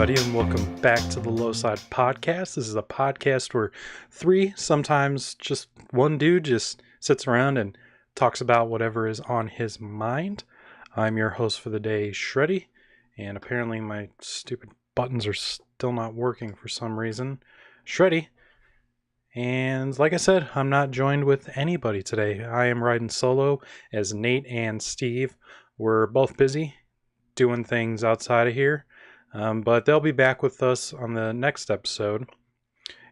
everybody, and welcome back to the Low Side Podcast. This is a podcast where three, sometimes just one dude, just sits around and talks about whatever is on his mind. I'm your host for the day, Sredy, and apparently my stupid buttons are still not working for some reason. Sredy. And like I said, I'm not joined with anybody today. I am riding solo as Nate and Steve. We're both busy doing things outside of here. But they'll be back with us on the next episode.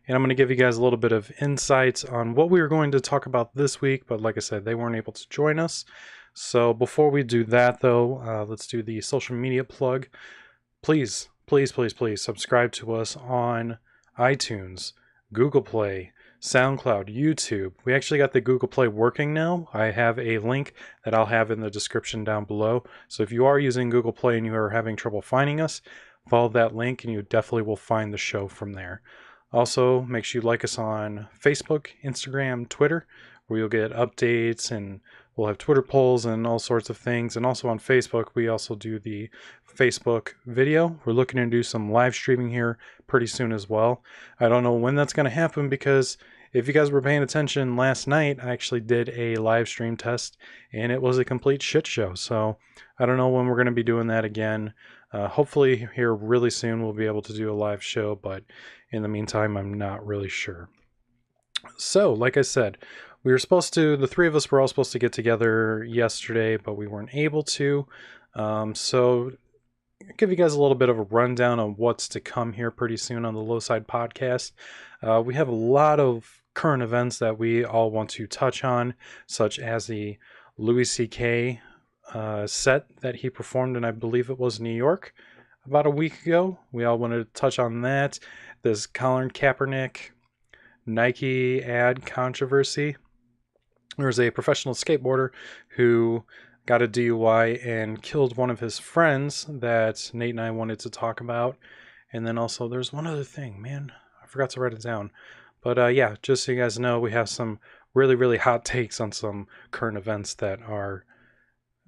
And I'm going to give you guys a little bit of insights on what we were going to talk about this week. But like I said, they weren't able to join us. So before we do that, though, let's do the social media plug. Please subscribe to us on iTunes, Google Play, SoundCloud, YouTube. We actually got the Google Play working now. I have a link that I'll have in the description down below. So if you are using Google Play and you are having trouble finding us, follow that link and you definitely will find the show from there. Also, make sure you like us on Facebook, Instagram, Twitter, where you'll get updates and we'll have Twitter polls and all sorts of things. And also on Facebook, we also do the Facebook video. We're looking to do some live streaming here pretty soon as well. I don't know when that's going to happen because if you guys were paying attention last night, I actually did a live stream test and it was a complete shit show. So I don't know when we're going to be doing that again. Hopefully here really soon we'll be able to do a live show, but in the meantime, I'm not really sure. So, like I said, the three of us were all supposed to get together yesterday, but we weren't able to. So I'll give you guys a little bit of a rundown on what's to come here pretty soon on the Low Side Podcast. We have a lot of current events that we all want to touch on, such as the Louis C.K. Set that he performed in, I believe it was New York, about a week ago. We all wanted to touch on that. This Colin Kaepernick Nike ad controversy. There's a professional skateboarder who got a DUI and killed one of his friends that Nate and I wanted to talk about. And then also there's one other thing, man, I forgot to write it down. But yeah, just so you guys know, we have some really hot takes on some current events that are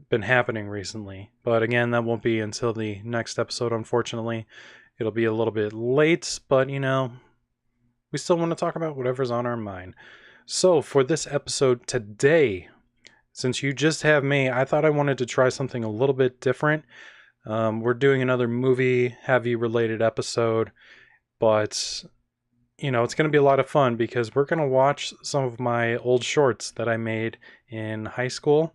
been happening recently. But again, that won't be until the next episode, unfortunately. It'll be a little bit late, but you know, we still want to talk about whatever's on our mind. So for this episode today, since you just have me, I thought I wanted to try something a little bit different. We're doing another movie heavy related episode, but you know, it's going to be a lot of fun because we're going to watch some of my old shorts that I made in high school.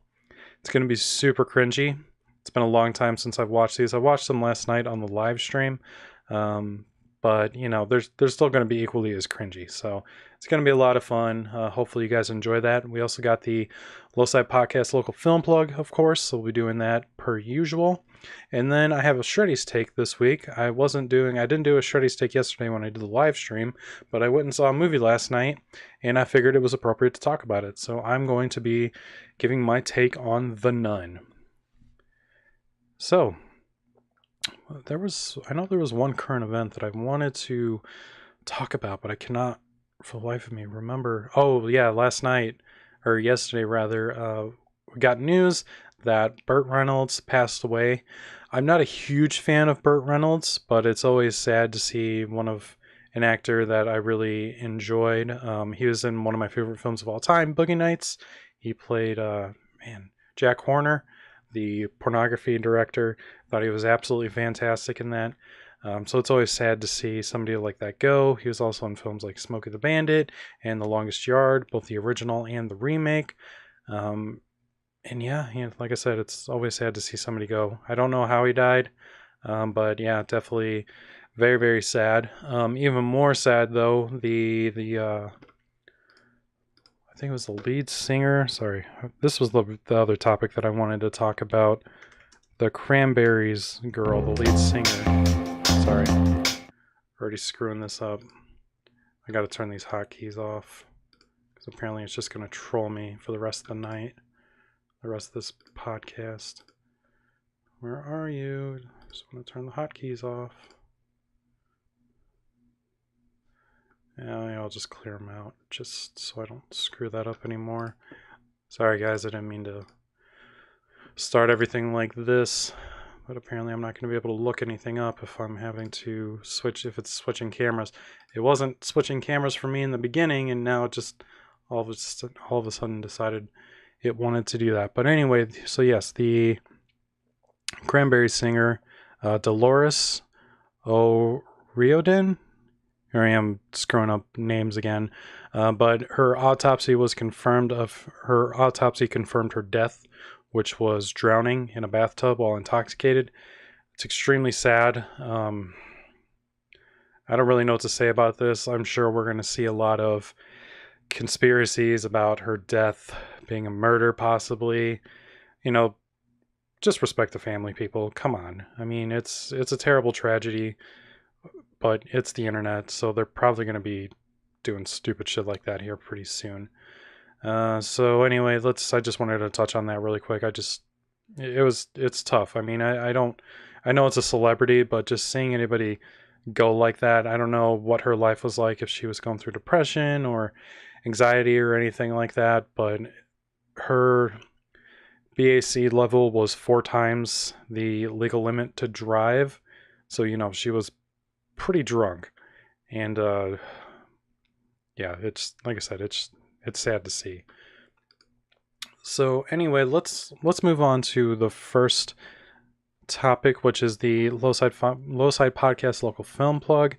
It's going to be super cringy. It's been a long time since I've watched these. I watched them last night on the live stream. But you know, they're still going to be equally as cringy. So it's going to be a lot of fun. Hopefully you guys enjoy that. We also got the Low Side Podcast local film plug, of course. So we'll be doing that per usual. And then I have a Shreddy's take this week. I didn't do a Shreddy's take yesterday when I did the live stream, but I went and saw a movie last night and I figured it was appropriate to talk about it. So I'm going to be giving my take on The Nun. So I know there was one current event that I wanted to talk about, but I cannot for the life of me remember. Oh yeah, yesterday rather, we got news that Burt Reynolds passed away. I'm not a huge fan of Burt Reynolds, but it's always sad to see an actor that I really enjoyed. He was in one of my favorite films of all time, Boogie Nights. He played Jack Horner, the pornography director. Thought he was absolutely fantastic in that. So it's always sad to see somebody like that go. He was also in films like Smokey the Bandit and The Longest Yard, both the original and the remake. And yeah, like I said, it's always sad to see somebody go. I don't know how he died, but yeah, definitely very sad. Even more sad though, I think it was the lead singer. Sorry, this was the other topic that I wanted to talk about. The Cranberries girl, the lead singer. Sorry, already screwing this up. I gotta turn these hotkeys off because apparently it's just gonna troll me for the rest of the night. The rest of this podcast. Where are you? Just want to turn the hotkeys off. Yeah, I'll just clear them out just so I don't screw that up anymore. Sorry guys, I didn't mean to start everything like this, but apparently I'm not going to be able to look anything up if I'm having to switch, if it's switching cameras. It wasn't switching cameras for me in the beginning, and now it just all of a sudden decided it wanted to do that. But anyway, so yes, the Cranberries singer, Dolores O'Riordan. Here I am screwing up names again. But her autopsy confirmed her death, which was drowning in a bathtub while intoxicated. It's extremely sad. I don't really know what to say about this. I'm sure we're going to see a lot of conspiracies about her death being a murder, possibly. Just respect the family, people. Come on. I mean, it's a terrible tragedy, but it's the internet, so they're probably going to be doing stupid shit like that here pretty soon. So anyway, I just wanted to touch on that really quick. It's tough. I mean, I know it's a celebrity, but just seeing anybody go like that, I don't know what her life was like, if she was going through depression or anxiety or anything like that, but her BAC level was 4 times the legal limit to drive. So, she was pretty drunk. And yeah, it's like I said, it's sad to see. So anyway, let's move on to the first topic, which is the Lowside Podcast local film plug.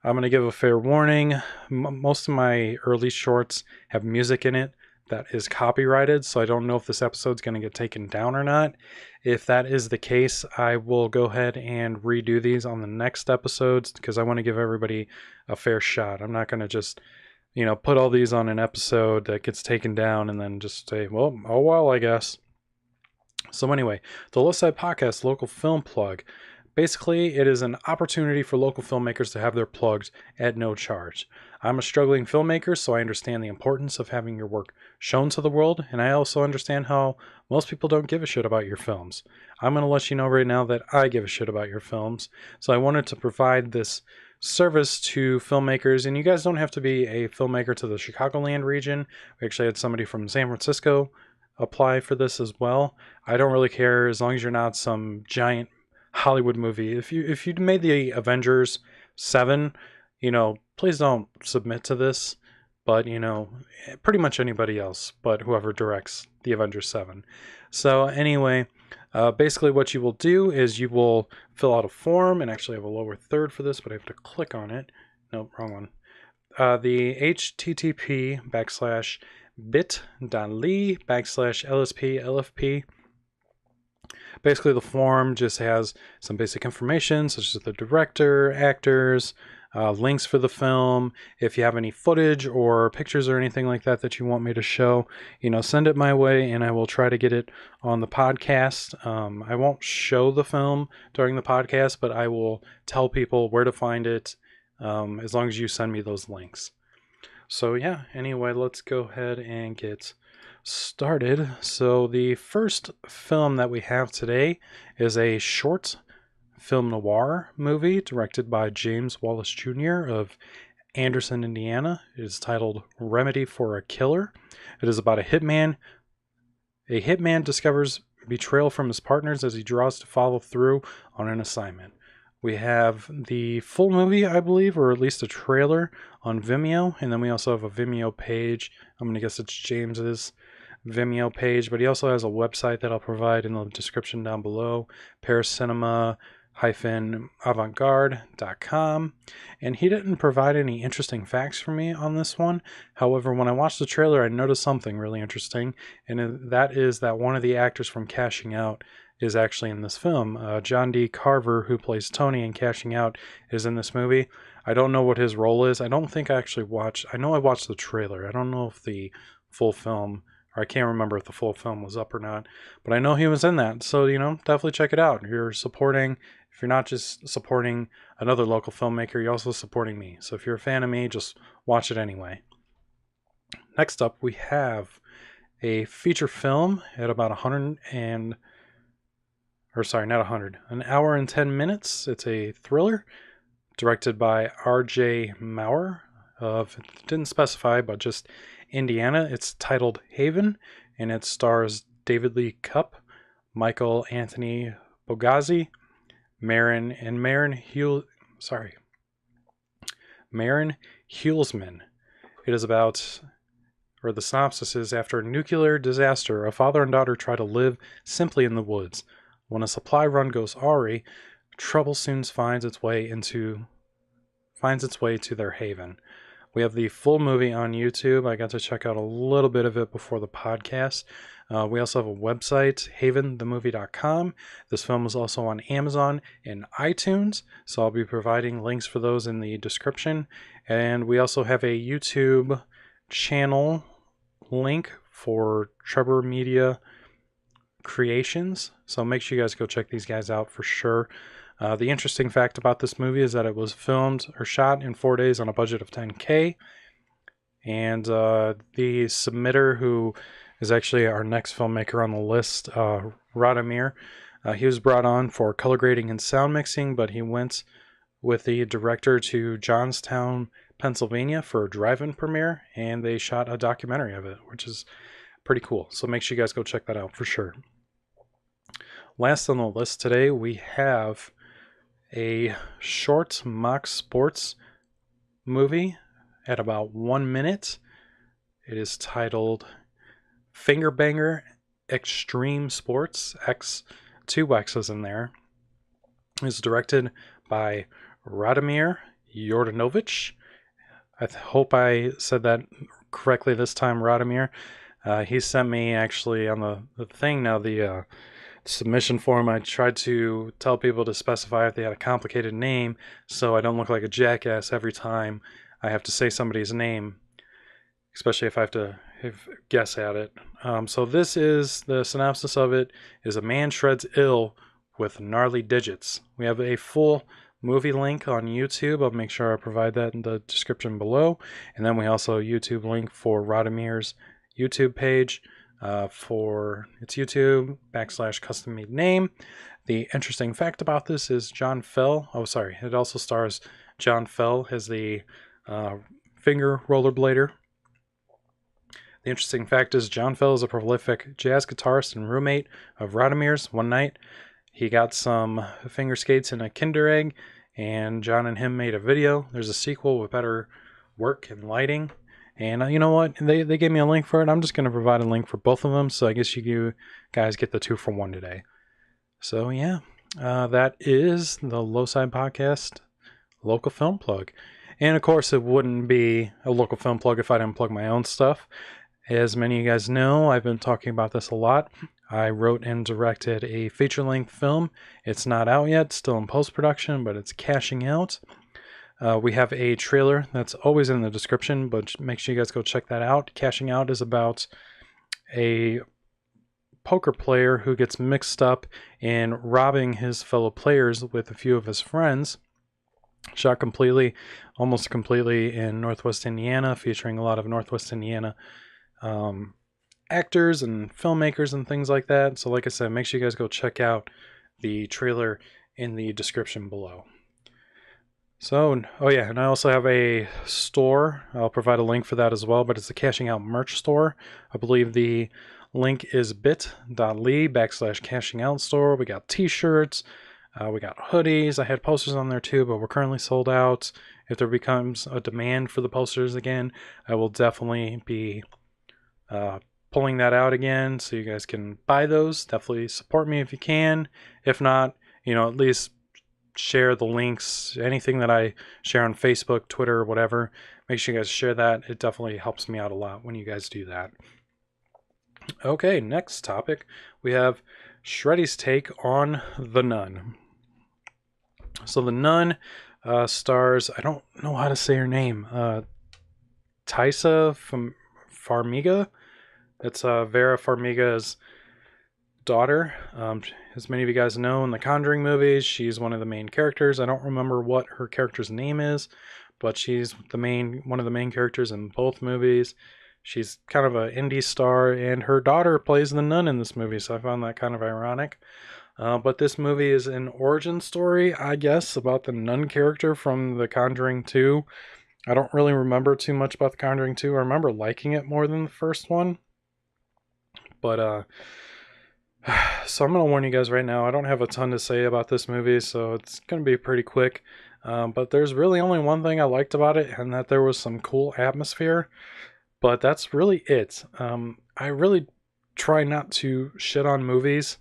I'm going to give a fair warning. Most of my early shorts have music in it that is copyrighted, so I don't know if this episode's going to get taken down or not. If that is the case, I will go ahead and redo these on the next episodes, because I want to give everybody a fair shot. I'm not going to just, put all these on an episode that gets taken down and then just say, I guess. So anyway, the Lowside Podcast local film plug. Basically, it is an opportunity for local filmmakers to have their plugs at no charge. I'm a struggling filmmaker, so I understand the importance of having your work shown to the world, and I also understand how most people don't give a shit about your films. I'm going to let you know right now that I give a shit about your films, so I wanted to provide this service to filmmakers, and you guys don't have to be a filmmaker to the Chicagoland region. We actually had somebody from San Francisco apply for this as well. I don't really care as long as you're not some giant Hollywood movie. If you made the Avengers 7, please don't submit to this. But pretty much anybody else, but whoever directs the Avengers 7. So anyway, basically what you will do is you will fill out a form, and actually I have a lower third for this, but I have to click on it. Nope, wrong one. The http:/bit.ly/LSP. Basically, the form just has some basic information, such as the director, actors, links for the film. If you have any footage or pictures or anything like that you want me to show, send it my way, and I will try to get it on the podcast. I won't show the film during the podcast, but I will tell people where to find it, as long as you send me those links. So yeah, anyway, let's go ahead and get started. So the first film that we have today is a short film noir movie directed by James Wallace Jr. of Anderson, Indiana. It is titled Remedy for a Killer. It is about a hitman. A hitman discovers betrayal from his partners as he draws to follow through on an assignment. We have the full movie, I believe, or at least a trailer on Vimeo, and then we also have a Vimeo page. I'm going to guess it's James's Vimeo page, but he also has a website that I'll provide in the description down below, pariscinema-avantgarde.com, and he didn't provide any interesting facts for me on this one. However, when I watched the trailer, I noticed something really interesting, and that is that one of the actors from Cashing Out is actually in this film. John D. Carver, who plays Tony in Cashing Out, is in this movie. I don't know what his role is. I don't think I actually watched... I know I watched the trailer. I don't know if the full film... or I can't remember if the full film was up or not. But I know he was in that. So, definitely check it out. You're supporting... If you're not just supporting another local filmmaker, you're also supporting me. So if you're a fan of me, just watch it anyway. Next up, we have a feature film at about 100 and... or sorry, not 100, an hour and 10 minutes. It's a thriller directed by R.J. Maurer of, didn't specify, but just Indiana. It's titled Haven, and it stars David Lee Cupp, Michael Anthony Boghazi, Marin Hulsman. It is about, or the synopsis is, after a nuclear disaster, a father and daughter try to live simply in the woods. When a supply run goes awry, trouble soon finds its way to their haven. We have the full movie on YouTube. I got to check out a little bit of it before the podcast. We also have a website, haventhemovie.com. This film is also on Amazon and iTunes, so I'll be providing links for those in the description. And we also have a YouTube channel link for Trevor Media Creations, so make sure you guys go check these guys out for sure. The interesting fact about this movie is that it was filmed or shot in 4 days on a budget of $10K. And the submitter, who is actually our next filmmaker on the list, Radomir, he was brought on for color grading and sound mixing, but he went with the director to Johnstown, Pennsylvania for a drive-in premiere, and they shot a documentary of it, which is pretty cool. So make sure you guys go check that out for sure. Last on the list today, we have a short mock sports movie at about 1 minute. It is titled Fingerbanger Extreme Sports, two X's in there. It's directed by Radomir Jodanovic. I hope I said that correctly this time, Radomir. He sent me actually on the thing now, the submission form. I tried to tell people to specify if they had a complicated name so I don't look like a jackass every time I have to say somebody's name, especially if I have to guess at it. So this is the synopsis of it: is a man shreds ill with gnarly digits. We have a full movie link on YouTube. I'll make sure I provide that in the description below. And then we also YouTube link for Radomir's YouTube page. For its YouTube /custom made name. The interesting fact about this is John Fell. It also stars John Fell as the finger rollerblader. The interesting fact is John Fell is a prolific jazz guitarist and roommate of Radomir's. One night, he got some finger skates in a Kinder Egg, and John and him made a video. There's a sequel with better work and lighting. And you know what? They gave me a link for it. I'm just going to provide a link for both of them. So I guess you guys get the 2 for 1 today. So yeah, that is the Low Side Podcast local film plug. And of course, it wouldn't be a local film plug if I didn't plug my own stuff. As many of you guys know, I've been talking about this a lot. I wrote and directed a feature-length film. It's not out yet, still in post-production, but it's cashing out. We have a trailer that's always in the description, but make sure you guys go check that out. Cashing Out is about a poker player who gets mixed up in robbing his fellow players with a few of his friends. Shot almost completely in Northwest Indiana, featuring a lot of Northwest Indiana actors and filmmakers and things like that. So like I said, make sure you guys go check out the trailer in the description below. So, and I also have a store. I'll provide a link for that as well, but it's a Cashing Out merch store. I believe the link is bit.ly/cashing out store. We got t-shirts, we got hoodies. I had posters on there too, but we're currently sold out. If there becomes a demand for the posters again, I will definitely be pulling that out again so you guys can buy those. Definitely support me if you can. If not, at least share the links. Anything that I share on Facebook, Twitter, whatever, make sure you guys share that. It definitely helps me out a lot when you guys do that. Okay, next topic. We have Shredy's take on The Nun. So The Nun stars, I don't know how to say her name, Taissa Farmiga. It's Vera Farmiga's daughter. As many of you guys know, in the Conjuring movies, she's one of the main characters. I don't remember what her character's name is, but she's one of the main characters in both movies. She's kind of an indie star, and her daughter plays the nun in this movie, so I found that kind of ironic. But this movie is an origin story, I guess, about the nun character from The Conjuring 2. I don't really remember too much about The Conjuring 2. I remember liking it more than the first one. But So I'm going to warn you guys right now, I don't have a ton to say about this movie, so it's going to be pretty quick. But there's really only one thing I liked about it, and that there was some cool atmosphere. But that's really it. I really try not to shit on movies,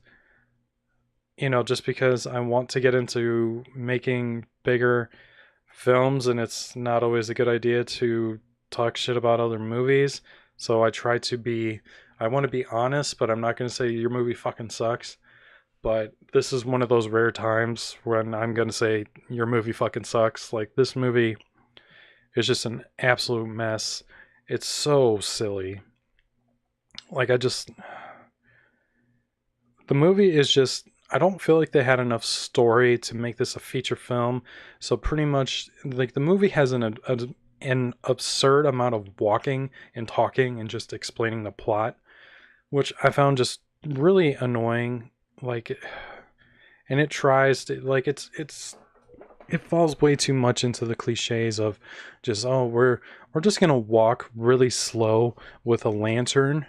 just because I want to get into making bigger films, and it's not always a good idea to talk shit about other movies. So I want to be honest, but I'm not going to say your movie fucking sucks. But this is one of those rare times when I'm going to say your movie fucking sucks. Like, this movie is just an absolute mess. It's so silly. Like, the movie is just, I don't feel like they had enough story to make this a feature film. So pretty much, like, the movie has an absurd amount of walking and talking and just explaining the plot, which I found just really annoying. Like, and it tries to, like, it falls way too much into the cliches of just, oh, we're just gonna walk really slow with a lantern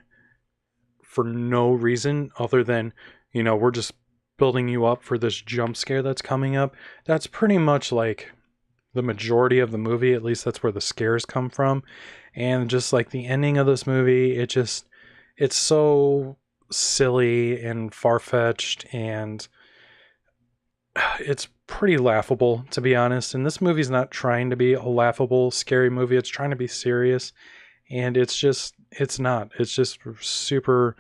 for no reason other than, we're just building you up for this jump scare that's coming up. That's pretty much like the majority of the movie. At least that's where the scares come from. And just like the ending of this movie, it's so silly and far-fetched, and it's pretty laughable, to be honest. And this movie's not trying to be a laughable, scary movie. It's trying to be serious. And it's not. It's just super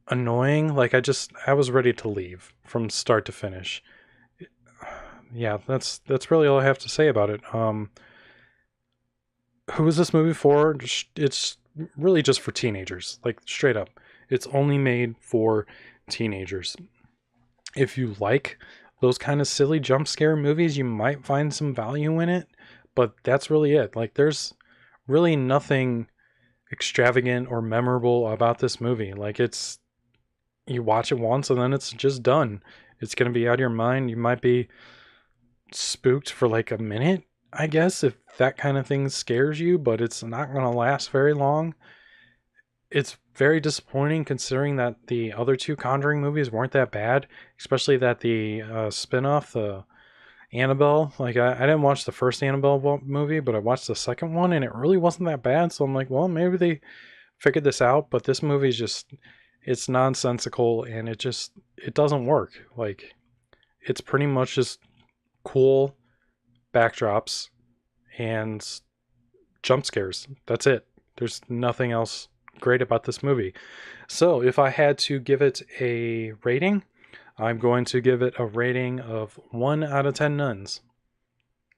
annoying. Like, I was ready to leave from start to finish. Yeah, that's really all I have to say about it. Who is this movie for? It's really just for teenagers. Like, straight up. It's only made for teenagers. If you like those kind of silly jump scare movies, you might find some value in it, but that's really it. Like, there's really nothing extravagant or memorable about this movie. Like, you watch it once and then it's just done. It's going to be out of your mind. You might be spooked for like a minute, I guess, if that kind of thing scares you, but it's not going to last very long. It's very disappointing considering that the other two Conjuring movies weren't that bad, especially that the spin-off, the Annabelle, like, I didn't watch the first Annabelle movie, but I watched the second one and it really wasn't that bad. So I'm like, well, maybe they figured this out, but this movie's just, it's nonsensical, and it doesn't work. Like, it's pretty much just cool backdrops and jump scares. That's it. There's nothing else great about this movie. So if I had to give it a rating, I'm going to give it a rating of 1 out of 10 nuns.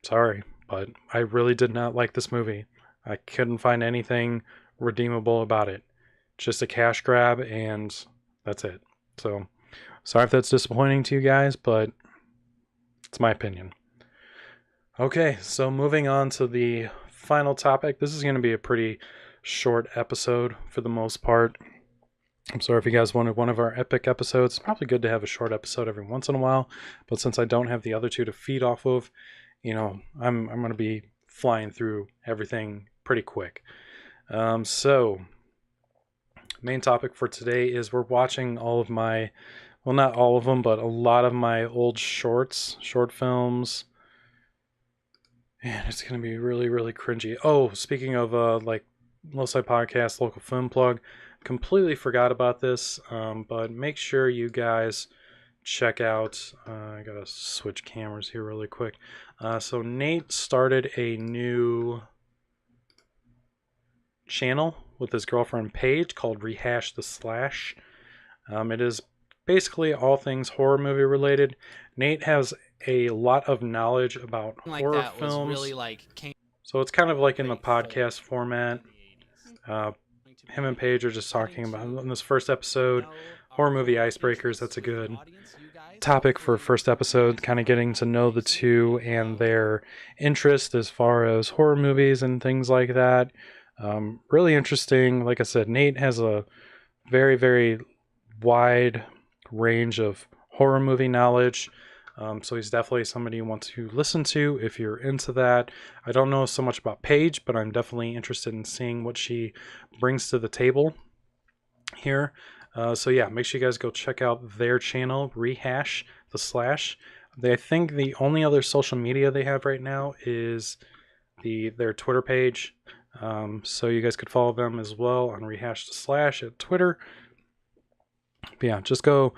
Sorry, but I really did not like this movie. I couldn't find anything redeemable about it. Just a cash grab, and that's it. So, sorry if that's disappointing to you guys, but it's my opinion. Okay, so moving on to the final topic. This is going to be a pretty short episode for the most part. I'm sorry if you guys wanted one of our epic episodes. It's probably good to have a short episode every once in a while, but since I don't have the other two to feed off of, I'm going to be flying through everything pretty quick. So main topic for today is we're watching all of my, well, not all of them, but a lot of my old short films. And it's going to be really, really cringy. Oh, speaking of like Low Side Podcast, local film plug, completely forgot about this, but make sure you guys check out, I gotta switch cameras here really quick. So Nate started a new channel with his girlfriend Paige called Rehash the Slash. It is basically all things horror movie related. Nate has a lot of knowledge about horror films. Really so it's kind of like in the podcast format. Him and Paige are just talking about, in this first episode, horror movie icebreakers. That's a good topic for first episode, kind of getting to know the two and their interest as far as horror movies and things like that. Really interesting. Like I said, Nate has a very, very wide range of horror movie knowledge. So he's definitely somebody you want to listen to if you're into that. I don't know so much about Paige, but I'm definitely interested in seeing what she brings to the table here. So yeah, make sure you guys go check out their channel, Rehash the Slash. I think the only other social media they have right now is their Twitter page. So you guys could follow them as well on Rehash the Slash at Twitter. But yeah, just go.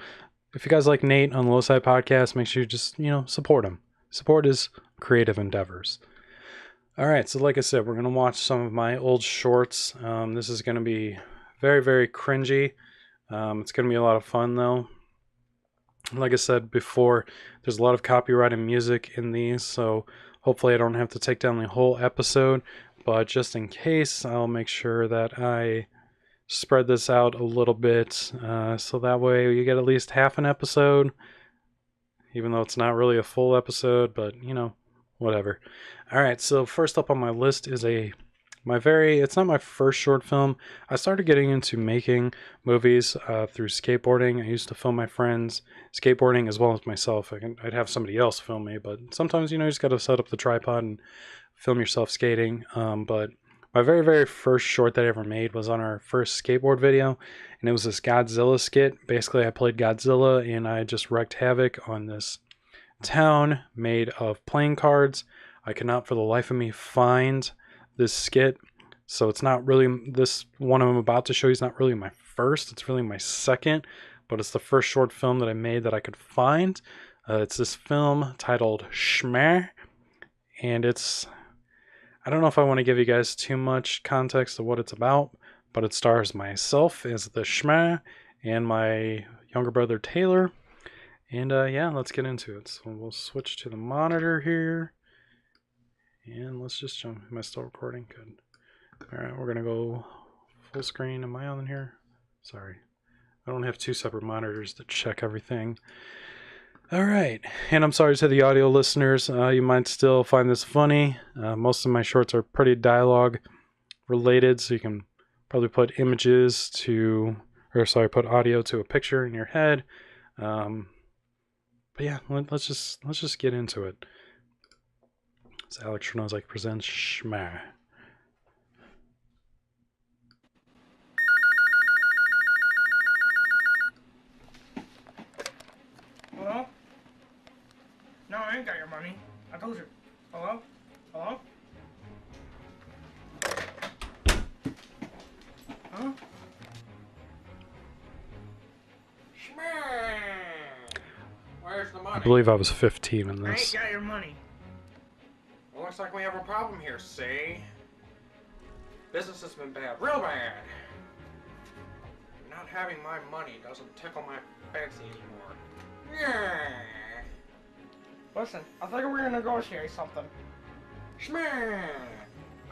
If you guys like Nate on the Low Side Podcast, make sure you just, support him. Support his creative endeavors. All right, so like I said, we're going to watch some of my old shorts. This is going to be very, very cringy. It's going to be a lot of fun, though. Like I said before, there's a lot of copyrighted music in these, so hopefully I don't have to take down the whole episode. But just in case, I'll make sure that I spread this out a little bit, so that way you get at least half an episode, even though it's not really a full episode, but whatever. All right, so first up on my list is it's not my first short film. I started getting into making movies through skateboarding. I used to film my friends skateboarding as well as myself. I'd have somebody else film me, but sometimes you just got to set up the tripod and film yourself skating. But my very, very first short that I ever made was on our first skateboard video, and it was this Godzilla skit. Basically, I played Godzilla, and I just wreaked havoc on this town made of playing cards. I could not for the life of me find this skit, so it's not really this one I'm about to show you is not really my first, it's really my second, but it's the first short film that I made that I could find. It's this film titled Schmeh, and I don't know if I want to give you guys too much context of what it's about, but it stars myself as the Schmeh and my younger brother Taylor. And yeah, let's get into it. So we'll switch to the monitor here. And let's just jump. Am I still recording? Good. Alright, we're going to go full screen. Am I on here? Sorry. I don't have two separate monitors to check everything. Alright, and I'm sorry to the audio listeners. You might still find this funny. Most of my shorts are pretty dialogue related, so you can probably put put audio to a picture in your head. But yeah, let's just get into it. It's Alex Sredy presents Schmeh. Hello? No, I ain't got your money. I told you. Hello? Hello? Huh? Schmeh! Where's the money? I believe I was 15 in this. I ain't got your money. Well, looks like we have a problem here, see? Business has been bad, real bad. Not having my money doesn't tickle my fancy anymore. Yeah. Listen, I think we're gonna negotiate something. Schmeh!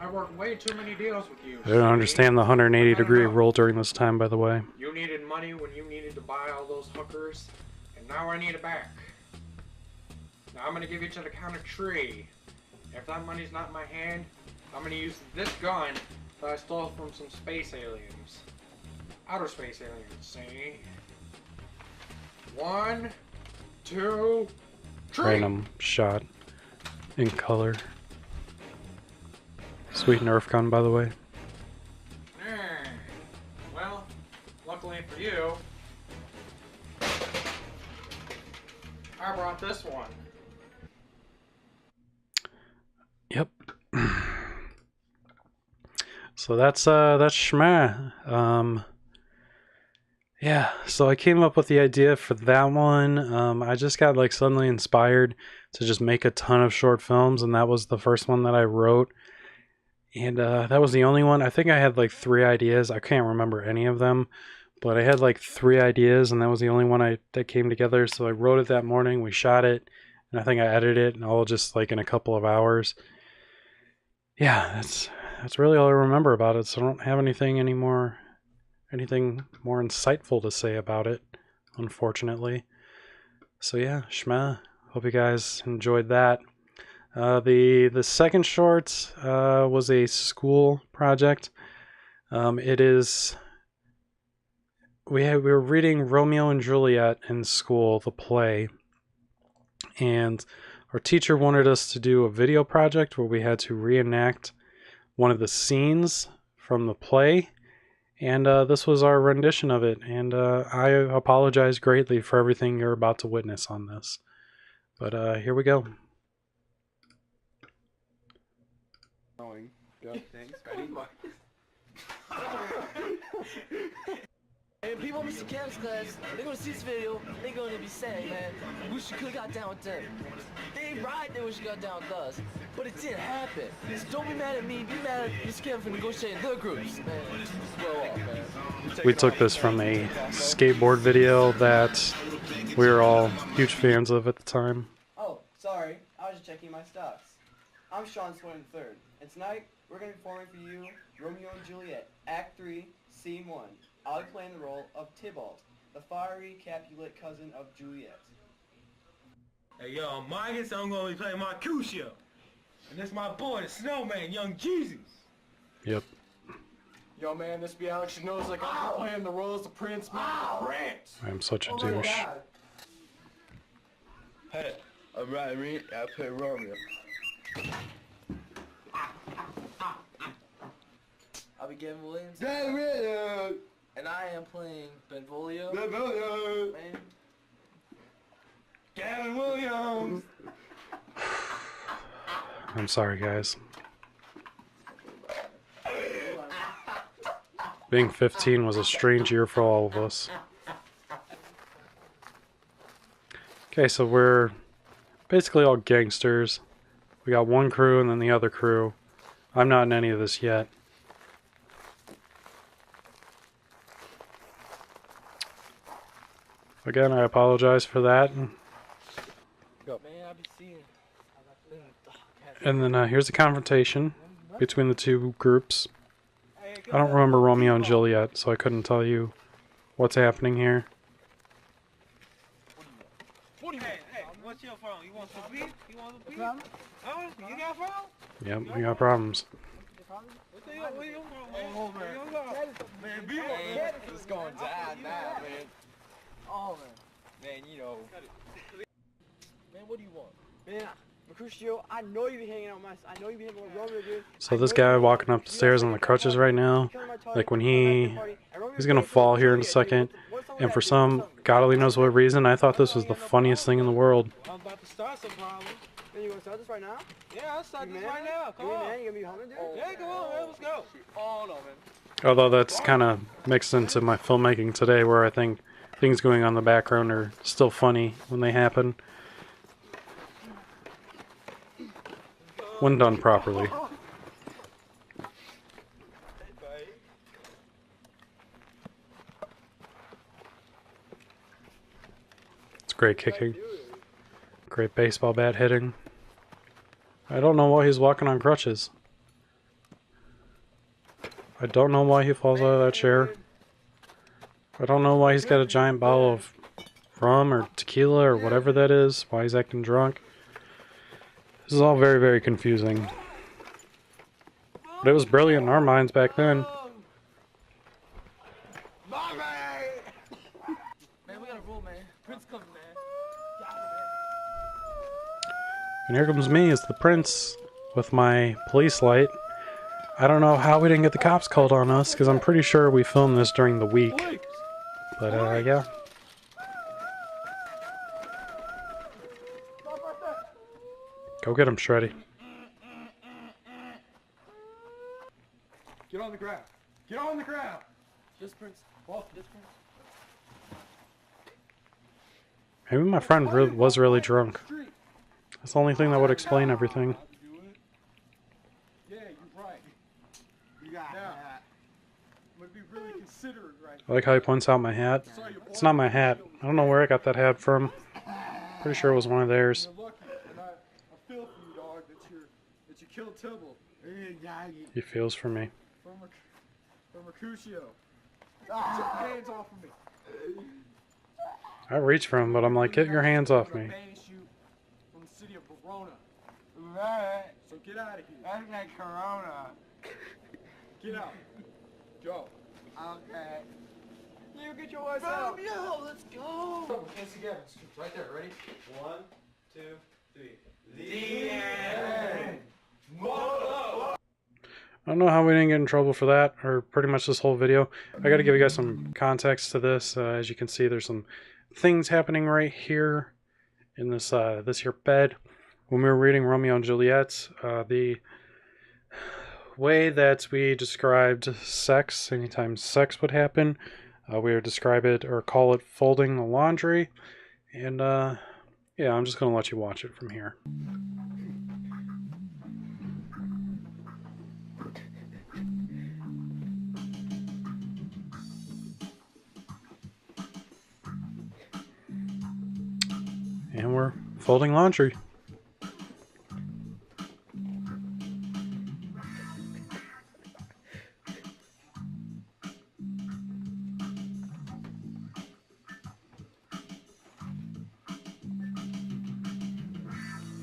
I worked way too many deals with you. I don't understand the 180-degree roll during this time, by the way. You needed money when you needed to buy all those hookers, and now I need it back. Now I'm gonna give you to the count of three. If that money's not in my hand, I'm gonna use this gun that I stole from some space aliens. Outer space aliens, see? 1, 2, 3. Random shot in color. Sweet Nerf gun, by the way. Well, luckily for you, I brought this one. Yep. So that's Schmeh. Yeah, so I came up with the idea for that one. I just got suddenly inspired to just make a ton of short films, and that was the first one that I wrote. And that was the only one. I think I had 3 ideas. I can't remember any of them, but I had 3 ideas, and that was the only one that came together. So I wrote it that morning, we shot it, and I think I edited it, and all just in a couple of hours. Yeah, that's really all I remember about it. So I don't have anything more insightful to say about it, unfortunately. So yeah, Schmeh. Hope you guys enjoyed that. The second short was a school project. We were reading Romeo and Juliet in school, the play, and our teacher wanted us to do a video project where we had to reenact one of the scenes from the play, And this was our rendition of it. And I apologize greatly for everything you're about to witness on this. But here we go. Go. Thanks. Ready? And people in Mr. Cam's class, they're gonna see this video, they're gonna be saying, man, we should could've got down with them. They ain't right that we should got down with us, but it didn't happen. So don't be mad at me, be mad at Mr. Cam for negotiating their groups, man. Just blow off, man. We took this from a skateboard video that we were all huge fans of at the time. Oh, sorry, I was just checking my stocks. I'm Sean Sweating III, and tonight we're going to be performing for you Romeo and Juliet, Act 3, Scene 1. I'll be playing the role of Tybalt, the fiery Capulet cousin of Juliet. Hey yo, I'm Marcus, I'm gonna be playing Mercutio. And this my boy, the Snowman, Young Jesus. Yep. Yo, man, this be Alex Jodanovic. I'm playing the role as the Prince. Prince! I'm such a douche. Hey, I'm Radomir, I play Romeo. I'll be Gavin Williams. And I am playing Benvolio. Man. Gavin Williams! I'm sorry, guys. Being 15 was a strange year for all of us. Okay, so we're basically all gangsters. We got one crew and then the other crew. I'm not in any of this yet. Again, I apologize for that. And then here's the confrontation between the two groups. I don't remember Romeo and Juliet, so I couldn't tell you what's happening here. Hey, what's your phone? You want some beef? You want some beef? Oh, you got a phone? Yep, we got problems. Where you from, man? Man, be It's going down now, man. Oh, Man, you know. Man, what do you want? man, Mercutio, I know you be hanging out with I know you be hanging out with Romeo, dude. So this guy walking up the stairs on the crutches right now, like when he's gonna fall here in a second, and for some God only knows what reason, I thought this was the funniest thing in the world. I'm about to start some problems. Man, you gonna start this right now? Yeah, I'll start You this man? right now. Come You on. man, you gonna be humming, dude? Yeah, come on, man. Let's go. Oh, no, man. Although that's kind of mixed into my filmmaking today, where I think things going on in the background are still funny when they happen, when done properly. It's great kicking, great baseball bat hitting. I don't know why he's walking on crutches. I don't know why he falls out of that chair. I don't know why he's got a giant bottle of rum or tequila or whatever that is, why he's acting drunk. This is all very, very confusing. But it was brilliant in our minds back then. Man, we got a rule, man. Prince coming, man. And here comes me as the prince with my police light. I don't know how we didn't get the cops called on us, because I'm pretty sure we filmed this during the week. But, yeah. Go get him, Sredy. Get on the ground. Get on the ground. Just Prince. Walk, just Prince. Maybe my friend was really drunk. That's the only thing that would explain everything. Yeah, you're right. You got that. I'm gonna be really considerate right I like how he points out my hat. It's not my hat. I don't know where I got that hat from. Pretty sure it was one of theirs. You're lucky, and I feel for you, dog, that you killed Tybalt. He feels for me. For Mercutio. Get your hands off of me. I reach for him, but I'm like, get your hands off me. I'm gonna banish you from the city of Verona. Right. So get out of here. That's like Corona. Get out. Go. Okay. You get your ass out. Romeo, let's go. Hands together. Right there. Ready? 1, 2, 3. The end. I don't know how we didn't get in trouble for that, or pretty much this whole video. I got to give you guys some context to this. As you can see, there's some things happening right here in this this here bed. When we were reading Romeo and Juliet, the way that we described sex, anytime sex would happen, we would describe it or call it folding the laundry. And yeah, I'm just going to let you watch it from here. And we're folding laundry.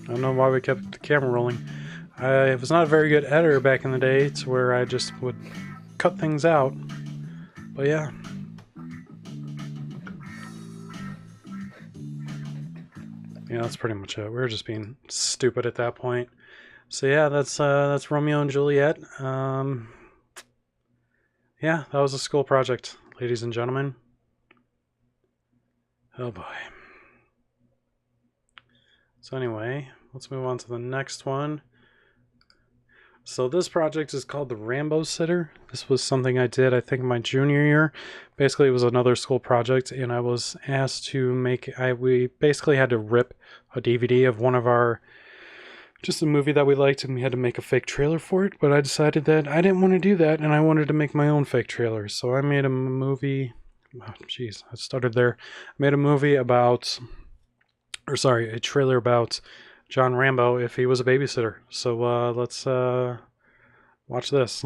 I don't know why we kept the camera rolling. I was not a very good editor back in the day, to where I just would cut things out. But yeah. Yeah, that's pretty much it. We were just being stupid at that point. So yeah, that's Romeo and Juliet. Yeah, that was a school project, ladies and gentlemen. Oh boy. So anyway, let's move on to the next one. So this project is called the Rambo Sitter. This was something I did, I think, my junior year. Basically, it was another school project, and I was asked to make. We basically had to rip a DVD of one of our, just a movie that we liked, and we had to make a fake trailer for it. But I decided that I didn't want to do that, and I wanted to make my own fake trailer. So I made a movie. Oh, jeez, I started there. I made a movie about, or sorry, a trailer about John Rambo if he was a babysitter. So let's watch this.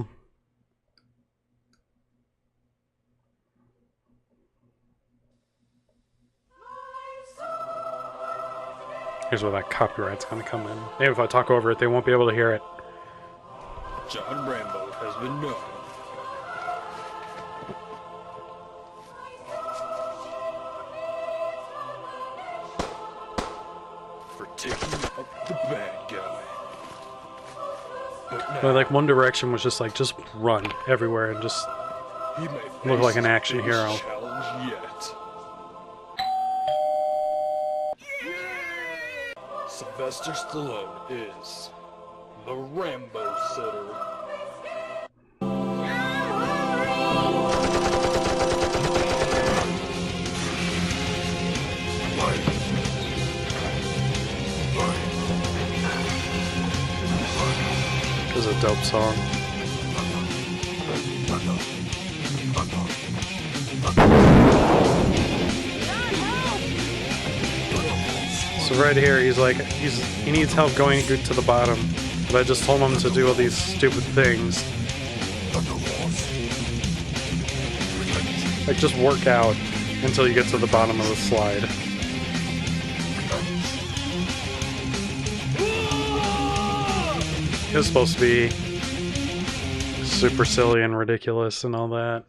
Here's where that copyright's gonna come in. Maybe if I talk over it, they won't be able to hear it. John Rambo has been known for taking out the bad guy. But now, But like One Direction was just like, just run everywhere and just he may look like an face action his biggest hero. challenge yet. Sylvester Stallone is the Rambo Sitter. This is a dope song. So right here, he's like, he needs help going to the bottom. But I just told him to do all these stupid things. Like, just work out until you get to the bottom of the slide. It was supposed to be super silly and ridiculous and all that.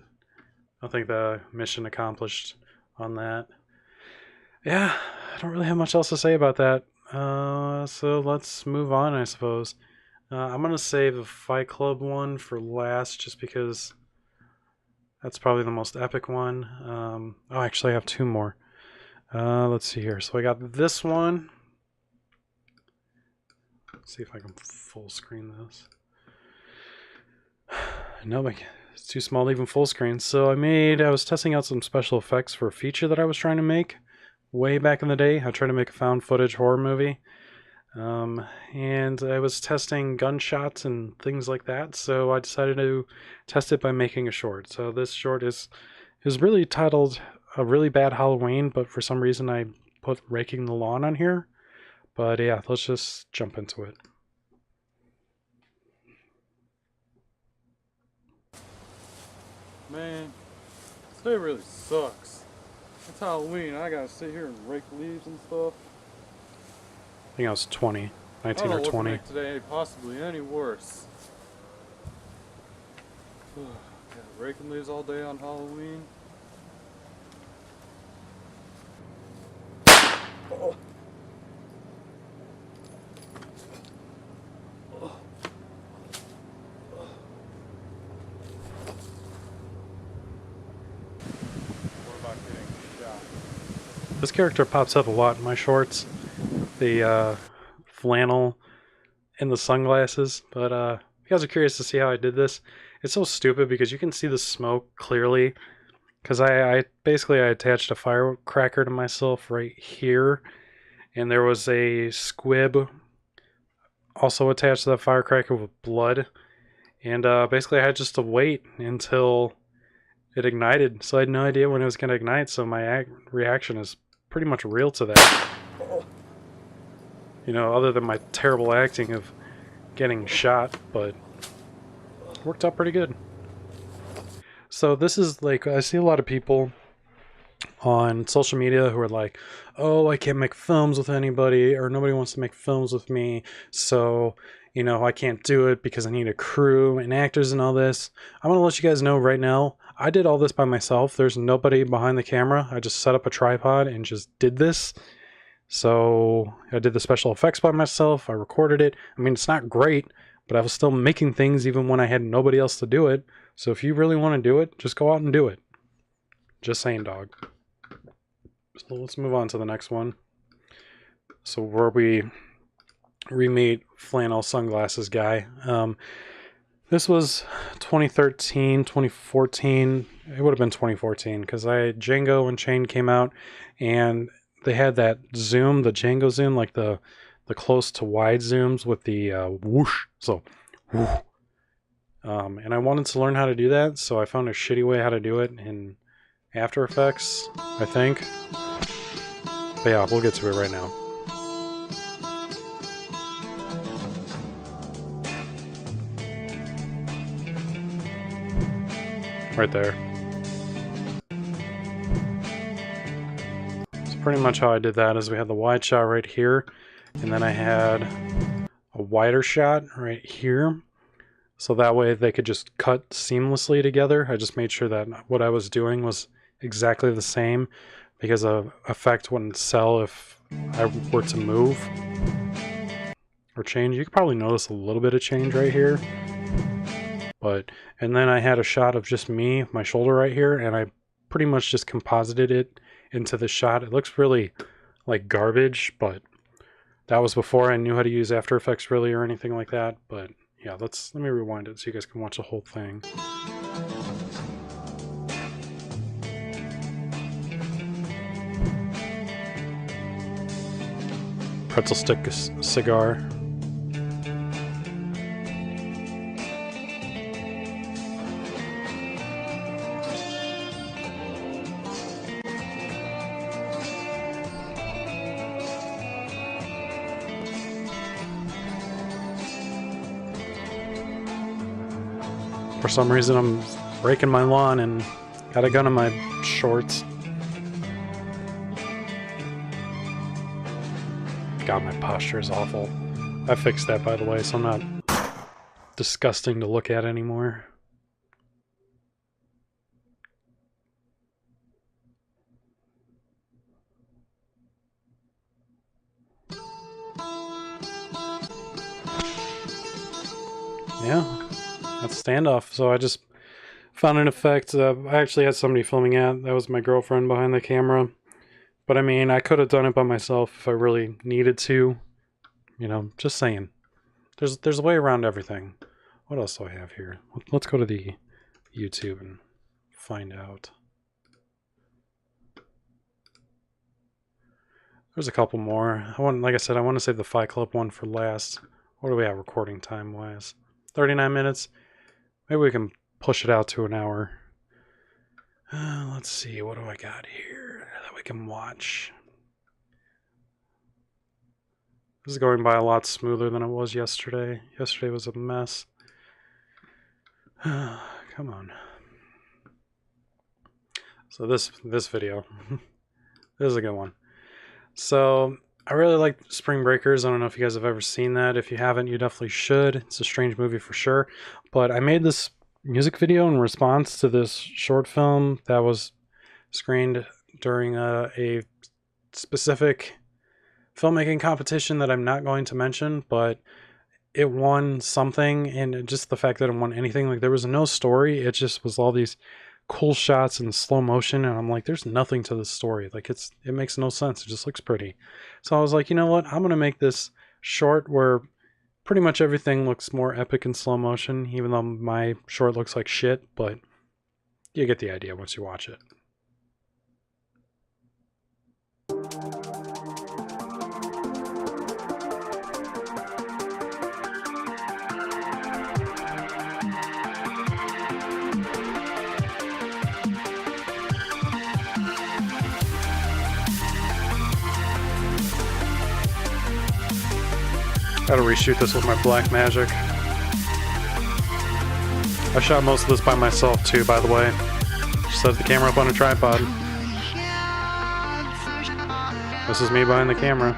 I think the mission accomplished on that. Yeah, I don't really have much else to say about that. So let's move on, I suppose. I'm going to save the Fight Club one for last, just because that's probably the most epic one. Oh, actually, I have two more. Let's see here. So I got this one. Let's see if I can full screen this. No, it's too small to even full screen. So I was testing out some special effects for a feature that I was trying to make way back in the day. I tried to make a found footage horror movie. And I was testing gunshots and things like that. So I decided to test it by making a short. So this short is really titled A Really Bad Halloween, but for some reason I put Raking the Lawn on here. But yeah, let's just jump into it. Man, today really sucks. It's Halloween. I gotta sit here and rake leaves and stuff. I think I was 20, 19 I or don't know what to 20. make today possibly any worse. Yeah, raking leaves all day on Halloween. Oh. This character pops up a lot in my shorts. The flannel and the sunglasses. But if you guys are curious to see how I did this, it's so stupid because you can see the smoke clearly. Because I basically attached a firecracker to myself right here. And there was a squib also attached to that firecracker with blood. And basically I had just to wait until it ignited. So I had no idea when it was going to ignite. So my reaction is pretty much real to that. You know, other than my terrible acting of getting shot. But it worked out pretty good. So this is like, I see a lot of people on social media who are like, oh, I can't make films with anybody, or nobody wants to make films with me, so, you know, I can't do it because I need a crew and actors and all this. I want to let you guys know right now, I did all this by myself. There's nobody behind the camera. I just set up a tripod and just did this. So I did the special effects by myself. I recorded it. I mean, it's not great, but I was still making things even when I had nobody else to do it. So if you really want to do it, just go out and do it. Just saying, dog. So let's move on to the next one. So where we meet flannel sunglasses guy. This was 2013, 2014. It would have been 2014 because Django Unchained came out and they had that zoom, the Django zoom, like the close to wide zooms with the whoosh. So, whoosh. And I wanted to learn how to do that, so I found a shitty way how to do it in After Effects, I think. But yeah, we'll get to it right now. Right there. So pretty much how I did that is we had the wide shot right here, and then I had a wider shot right here. So that way they could just cut seamlessly together. I just made sure that what I was doing was exactly the same because the effect wouldn't sell if I were to move or change. You could probably notice a little bit of change right here. And then I had a shot of just me, my shoulder right here, and I pretty much just composited it into the shot. It looks really like garbage, but that was before I knew how to use After Effects really or anything like that. But yeah, let me rewind it so you guys can watch the whole thing. Pretzel stick cigar. For some reason I'm breaking my lawn and got a gun in my shorts. God, my posture is awful. I fixed that, by the way, so I'm not disgusting to look at anymore. Yeah. That's standoff. So I just found an effect. I actually had somebody filming it. That was my girlfriend behind the camera. But I mean, I could have done it by myself if I really needed to. You know, just saying. There's a way around everything. What else do I have here? Let's go to the YouTube and find out. There's a couple more. Like I said, I want to save the Fight Club one for last. What do we have recording time wise? 39 minutes. Maybe we can push it out to an hour. Let's see, what do I got here that we can watch? This is going by a lot smoother than it was yesterday. Yesterday was a mess. Come on. So this video, this is a good one. So I really like Spring Breakers. I don't know if you guys have ever seen that. If you haven't, you definitely should. It's a strange movie for sure. But I made this music video in response to this short film that was screened during a specific filmmaking competition that I'm not going to mention, but it won something, and just the fact that it won anything, like there was no story, it just was all these cool shots in slow motion, and I'm like, there's nothing to this story. Like, it makes no sense. It just looks pretty. So I was like, you know what? I'm going to make this short where pretty much everything looks more epic in slow motion, even though my short looks like shit, but you get the idea once you watch it. Gotta reshoot this with my black magic. I shot most of this by myself too, by the way. Just set the camera up on a tripod. This is me behind the camera.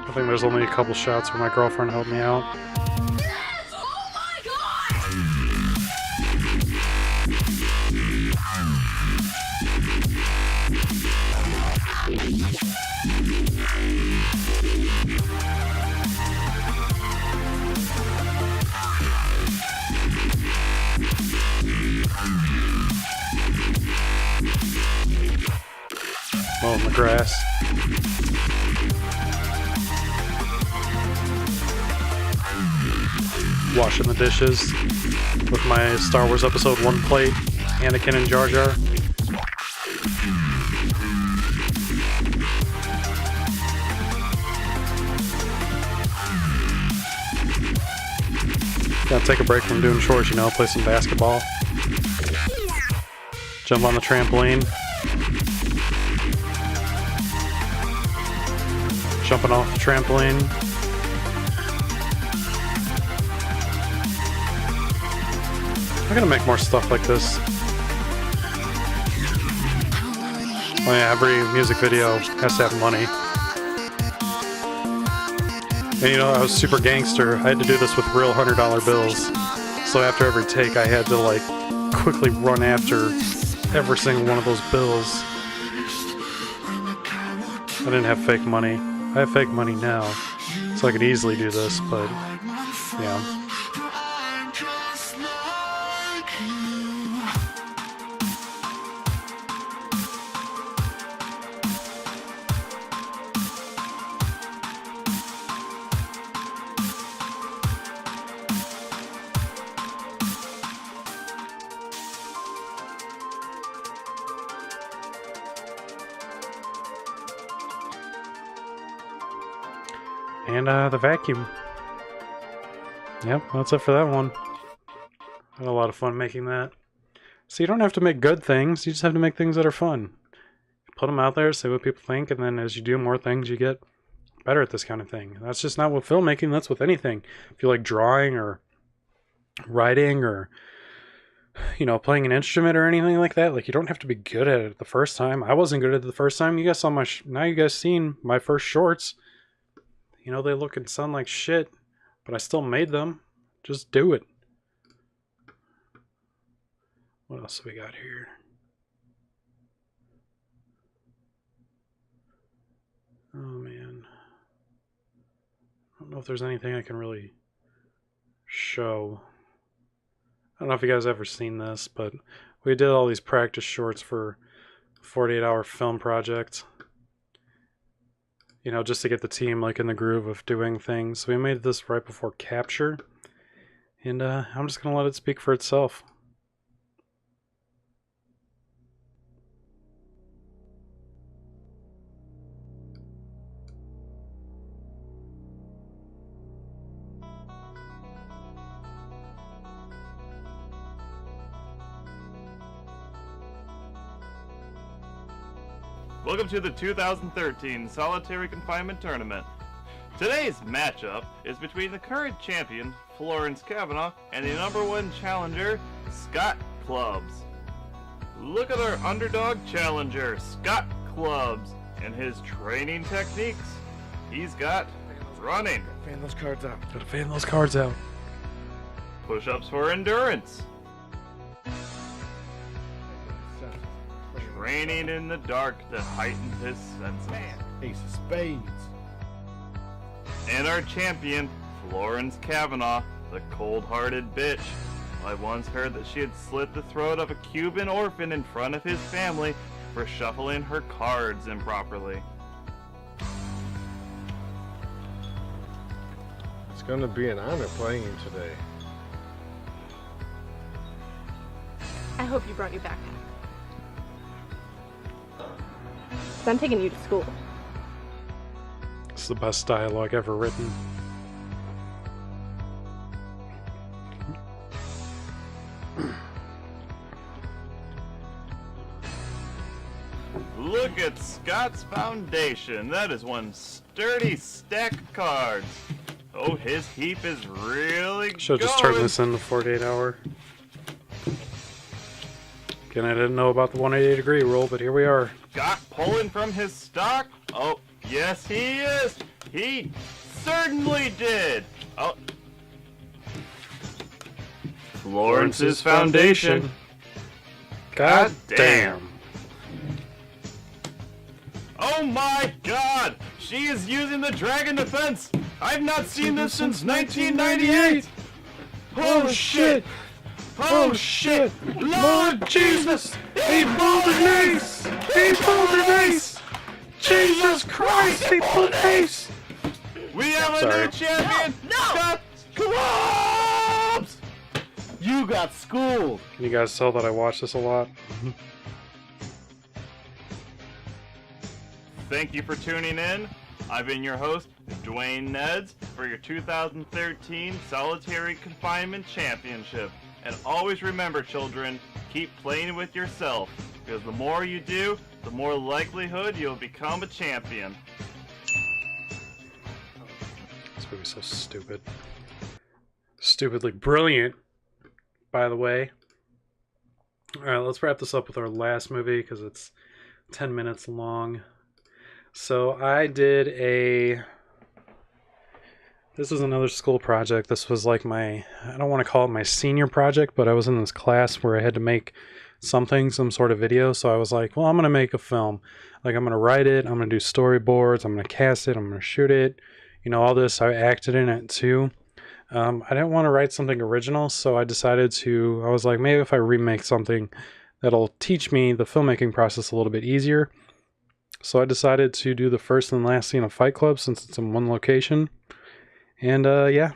I think there's only a couple shots where my girlfriend helped me out. Mowing the grass. Washing the dishes with my Star Wars Episode 1 plate, Anakin and Jar Jar. Gotta take a break from doing chores, you know, play some basketball. Jump on the trampoline. Jumping off the trampoline. I'm gonna make more stuff like this. Oh yeah, every music video has to have money. And you know, I was super gangster. I had to do this with real $100 bills. So after every take, I had to like quickly run after every single one of those bills. I didn't have fake money. I have fake money now, so I could easily do this, but yeah. And the vacuum. Yep, that's it for that one. I had a lot of fun making that. So you don't have to make good things, you just have to make things that are fun. Put them out there, see what people think, and then as you do more things, you get better at this kind of thing. That's just not with filmmaking, that's with anything. If you like drawing or writing or, you know, playing an instrument or anything like that, like you don't have to be good at it the first time. I wasn't good at it the first time. You guys saw my, now you guys seen my first shorts. You know, they look and sound like shit, but I still made them. Just do it. What else have we got here? Oh, man. I don't know if there's anything I can really show. I don't know if you guys ever seen this, but we did all these practice shorts for a 48-hour film project. You know, just to get the team like in the groove of doing things. So we made this right before capture, and I'm just gonna let it speak for itself. Welcome to the 2013 Solitary Confinement Tournament. Today's matchup is between the current champion, Florence Kavanaugh, and the #1 challenger, Scott Clubs. Look at our underdog challenger, Scott Clubs, and his training techniques. He's got running. Fan those cards out. Gotta fan those cards out. Push-ups for endurance. Training in the dark that heightens his senses. Ace of spades. And our champion, Florence Kavanaugh, The cold-hearted bitch. I once heard that she had slit the throat of a Cuban orphan in front of his family for shuffling her cards improperly. It's going to be an honor playing you today. I hope you brought your backpack. 'Cause I'm taking you to school. It's the best dialogue ever written. Look at Scott's foundation. That is one sturdy stack of cards. Oh, his heap is really Should have just turned this in the 48 hour. Again, I didn't know about the 180-degree rule, but here we are. Scott pulling from his stock? Oh, yes he is. He certainly did. Oh. Florence's foundation. God damn. Oh my god! She is using the dragon defense! I've not seen this since 1998! Oh shit! Oh shit! Lord Jesus! He pulled an ace! He pulled an ace! Jesus Christ! He pulled an ace! We have a new champion! No! Scott Clubs! You got schooled. Can you guys tell that I watch this a lot? Thank you for tuning in. I've been your host, Dwayne Neds, for your 2013 Solitary Confinement Championship. And always remember, children, keep playing with yourself, because the more you do, the more likelihood you'll become a champion. This movie's so stupid. Stupidly brilliant, by the way. Alright, let's wrap this up with our last movie, because it's 10 minutes long. So I did this was another school project. This was like I don't want to call it my senior project, but I was in this class where I had to make some sort of video. So I was like, well, I'm going to make a film. Like, I'm going to write it. I'm going to do storyboards. I'm going to cast it. I'm going to shoot it. You know, all this. I acted in it too. I didn't want to write something original. So I decided I was like, maybe if I remake something that'll teach me the filmmaking process a little bit easier. So I decided to do the first and last scene of Fight Club since it's in one location. And yeah,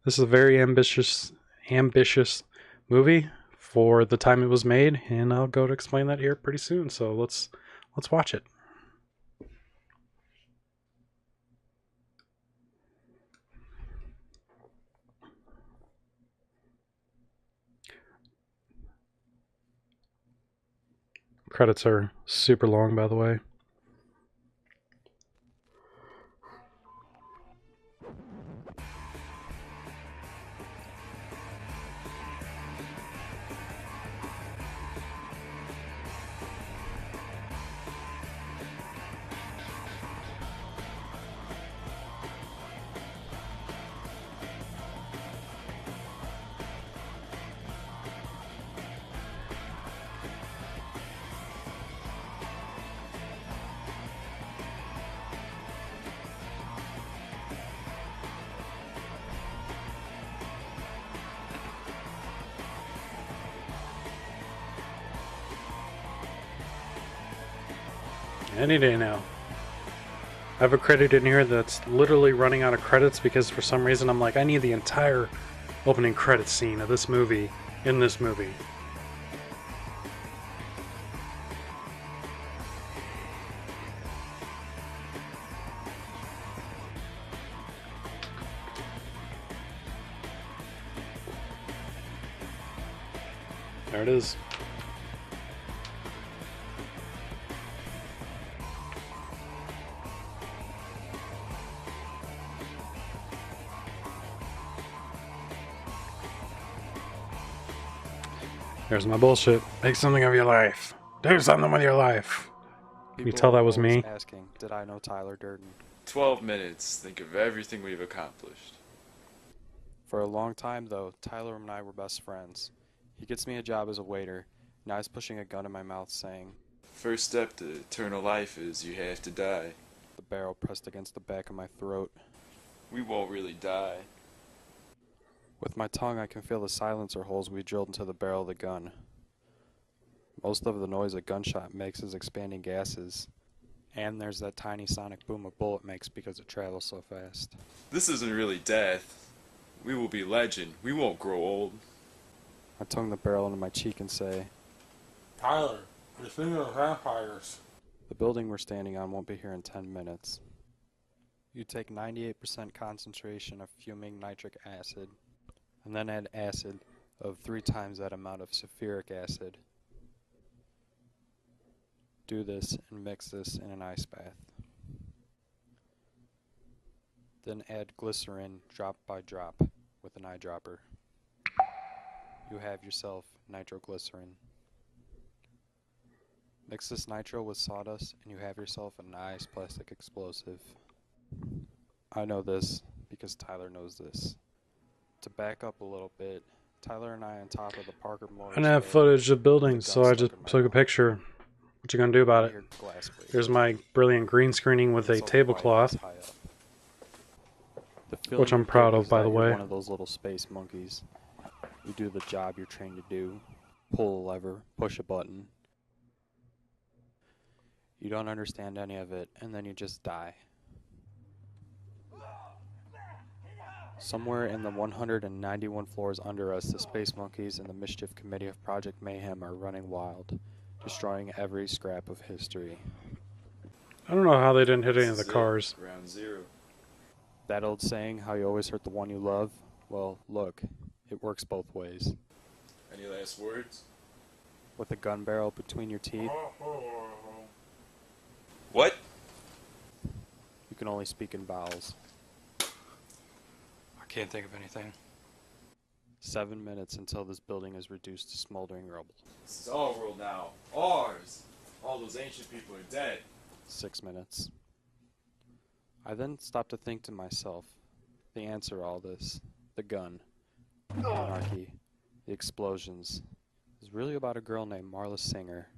this is a very ambitious movie for the time it was made, and I'll go to explain that here pretty soon. So let's watch it. Credits are super long, by the way. Any day now. I have a credit in here that's literally running out of credits because for some reason I'm like, I need the entire opening credit scene of this movie in this movie. There it is. There's my bullshit. Make something of your life. Do something with your life. Can you tell that was me? Asking, did I know Tyler Durden? 12 minutes. Think of everything we've accomplished. For a long time, though, Tyler and I were best friends. He gets me a job as a waiter. Now he's pushing a gun in my mouth saying, First step to eternal life is you have to die. The barrel pressed against the back of my throat. We won't really die. With my tongue, I can feel the silencer holes we drilled into the barrel of the gun. Most of the noise a gunshot makes is expanding gases. And there's that tiny sonic boom a bullet makes because it travels so fast. This isn't really death. We will be legend. We won't grow old. I tongue the barrel into my cheek and say, Tyler, you're thinking of vampires. the building we're standing on won't be here in 10 minutes. You take 98% concentration of fuming nitric acid, and then add acid of 3 times that amount of sulfuric acid. Do this and mix this in an ice bath. Then add glycerin drop by drop with an eyedropper. You have yourself nitroglycerin. Mix this nitro with sawdust and you have yourself a nice plastic explosive. I know this because Tyler knows this. To back up a little bit, Tyler and I on top of the Parker Maurer. I didn't have footage of buildings, so I just took a picture. What you gonna do about it? Here's my brilliant green screening with a tablecloth, which I'm proud of, by the way. One of those little space monkeys. You do the job you're trained to do. Pull a lever, push a button. You don't understand any of it, and then you just die. Somewhere in the 191 floors under us, the Space Monkeys and the Mischief Committee of Project Mayhem are running wild, destroying every scrap of history. I don't know how they didn't hit any of the cars. Ground zero. That old saying, how you always hurt the one you love? Well, look, it works both ways. Any last words? With a gun barrel between your teeth, What? you can only speak in vowels. I can't think of anything. 7 minutes until this building is reduced to smoldering rubble. This is our world now. Ours. All those ancient people are dead. 6 minutes. I then stop to think to myself, the answer to all this, the gun, the anarchy, the explosions, is really about a girl named Marla Singer.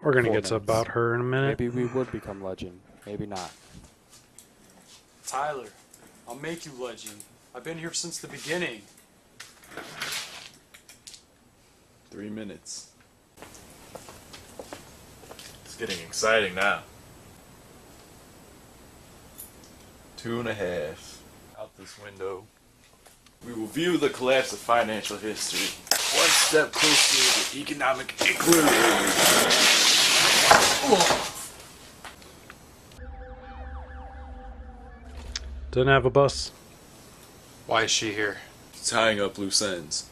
We're gonna 4 get to minutes. about her in a minute. Maybe we would become legend, maybe not. Tyler, I'll make you legend. I've been here since the beginning. 3 minutes. It's getting exciting now. 2.5. Out this window. We will view the collapse of financial history. One step closer to economic equilibrium. Didn't have a bus. Why is she here? Tying up loose ends.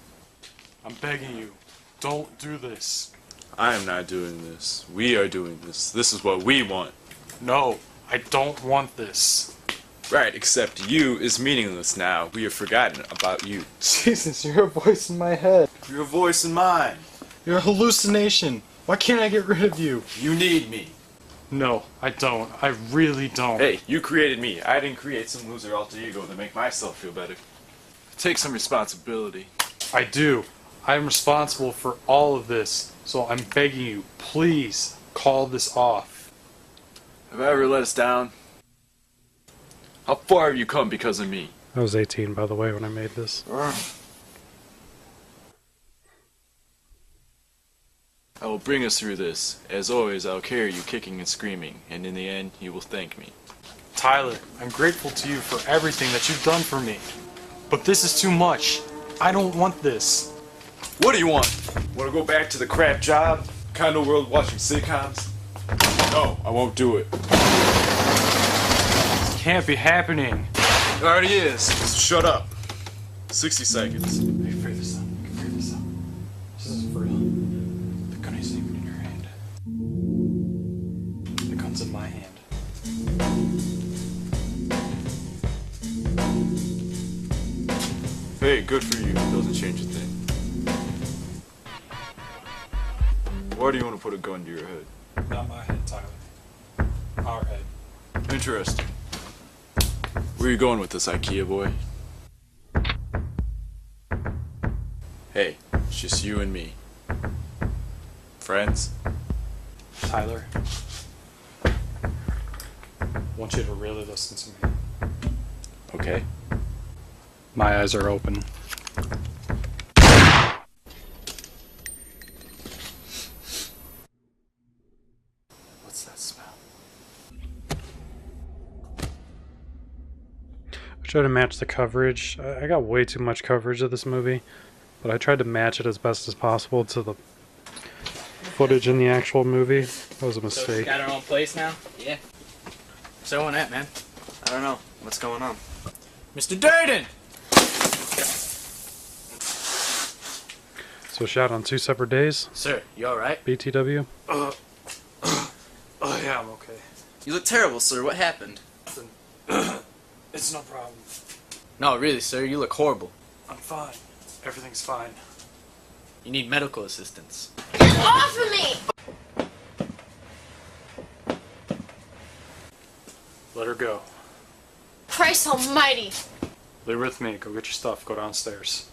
I'm begging you, don't do this. I am not doing this. We are doing this. This is what we want. No, I don't want this. Right, except you is meaningless now. We have forgotten about you. Jesus, you're a voice in my head. You're a voice in mine. You're a hallucination. Why can't I get rid of you? You need me. No, I don't. I really don't. Hey, you created me. I didn't create some loser alter ego to make myself feel better. Take some responsibility. I do. I'm responsible for all of this, so I'm begging you, please call this off. Have I ever let us down? How far have you come because of me? I was 18, by the way, when I made this. I will bring us through this. As always, I will carry you kicking and screaming, and in the end, you will thank me. Tyler, I'm grateful to you for everything that you've done for me. But this is too much. I don't want this. What do you want? Want to go back to the crap job? Condo world watching sitcoms? No, I won't do it. This can't be happening. It already is. So shut up. 60 seconds. You can figure this out. You can figure this out. This is for real. The gun isn't even in your hand. The gun's in my hand. Hey, good for you. Doesn't change a thing. Why do you want to put a gun to your head? Not my head, Tyler. Our head. Interesting. Where are you going with this, IKEA boy? Hey, it's just you and me. Friends? Tyler, I want you to really listen to me. Okay. My eyes are open. What's that smell? I tried to match the coverage. I got way too much coverage of this movie, but I tried to match it as best as possible to the footage in the actual movie. That was a mistake. So we got our own place now? Yeah. So on that, man? I don't know. What's going on? Mr. Durden! So shot on 2 separate days? Sir, you alright? BTW? Oh yeah, I'm okay. You look terrible, sir. What happened? It's no problem. No, really, sir. You look horrible. I'm fine. Everything's fine. You need medical assistance. Off of me! Let her go. Christ almighty! Leave her with me. Go get your stuff. Go downstairs.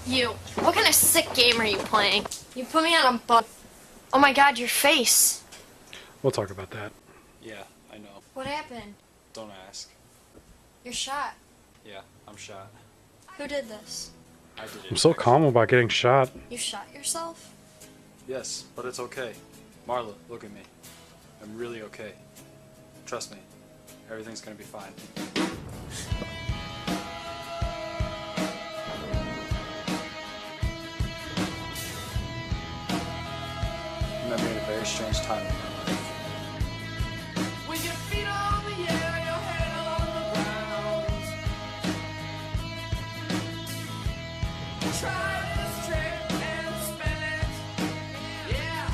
You. What kind of sick game are you playing? You put me on a bus. Oh my god, your face. We'll talk about that. Yeah, I know. What happened? Don't ask. You're shot. Yeah, I'm shot. Who did this? I did it. I'm so calm about getting shot. You shot yourself? Yes, but it's okay. Marla, look at me. I'm really okay. Trust me. Everything's gonna be fine. You met me at a very strange time in my life. With your feet on the air, your head on the ground. Try this trick and spin it. Yeah.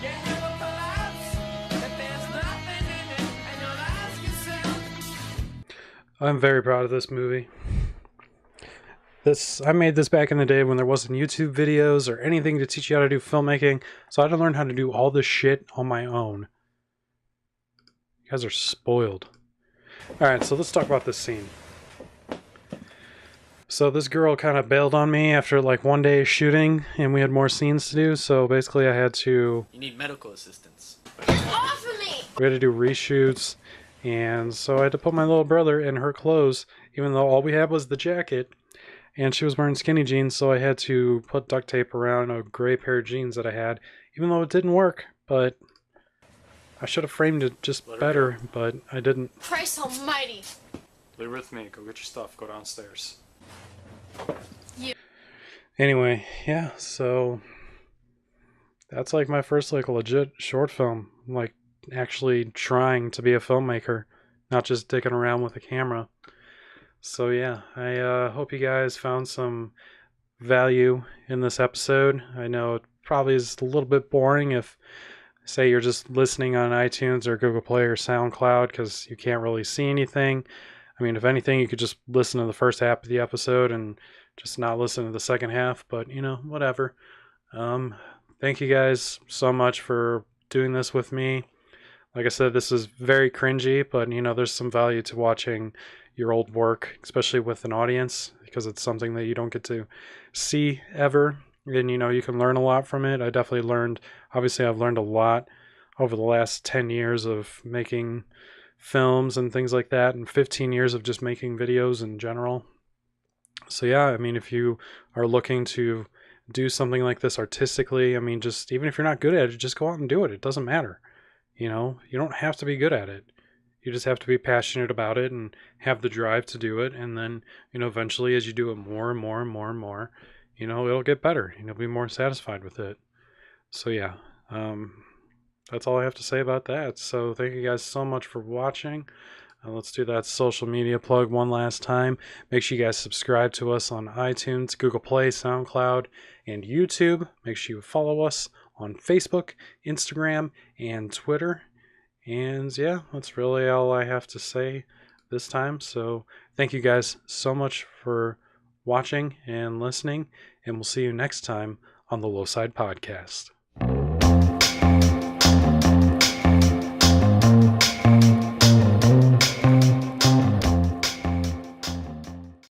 Your head will collapse if there's nothing in it, and you'll ask yourself. I'm very proud of this movie. I made this back in the day when there wasn't YouTube videos or anything to teach you how to do filmmaking, so I had to learn how to do all this shit on my own. You guys are spoiled. Alright, so let's talk about this scene. So this girl kind of bailed on me after like one day of shooting, and we had more scenes to do, so basically I had to... You need medical assistance. Off of me! We had to do reshoots, and so I had to put my little brother in her clothes, even though all we had was the jacket. And she was wearing skinny jeans, so I had to put duct tape around a gray pair of jeans that I had, even though it didn't work, but I should have framed it just better, but I didn't. Christ almighty! Leave her with me. Go get your stuff. Go downstairs. You. Anyway, yeah, so that's like my first like legit short film, like actually trying to be a filmmaker, not just dicking around with a camera. So yeah, I hope you guys found some value in this episode. I know it probably is a little bit boring if, say, you're just listening on iTunes or Google Play or SoundCloud because you can't really see anything. I mean, if anything, you could just listen to the first half of the episode and just not listen to the second half, but, you know, whatever. Thank you guys so much for doing this with me. Like I said, this is very cringy, but, you know, there's some value to watching your old work, especially with an audience, because it's something that you don't get to see ever. And, you know, you can learn a lot from it. I definitely learned, obviously I've learned a lot over the last 10 years of making films and things like that, and 15 years of just making videos in general. So yeah, I mean, if you are looking to do something like this artistically, I mean, just even if you're not good at it, just go out and do it. It doesn't matter. You know, you don't have to be good at it. You just have to be passionate about it and have the drive to do it. And then, you know, eventually as you do it more and more and more and more, you know, it'll get better. You'll be more satisfied with it. So yeah, that's all I have to say about that. So thank you guys so much for watching. Let's do that social media plug one last time. Make sure you guys subscribe to us on iTunes, Google Play, SoundCloud, and YouTube. Make sure you follow us on Facebook, Instagram, and Twitter. And yeah, that's really all I have to say this time. So thank you guys so much for watching and listening, and we'll see you next time on the Low Side Podcast.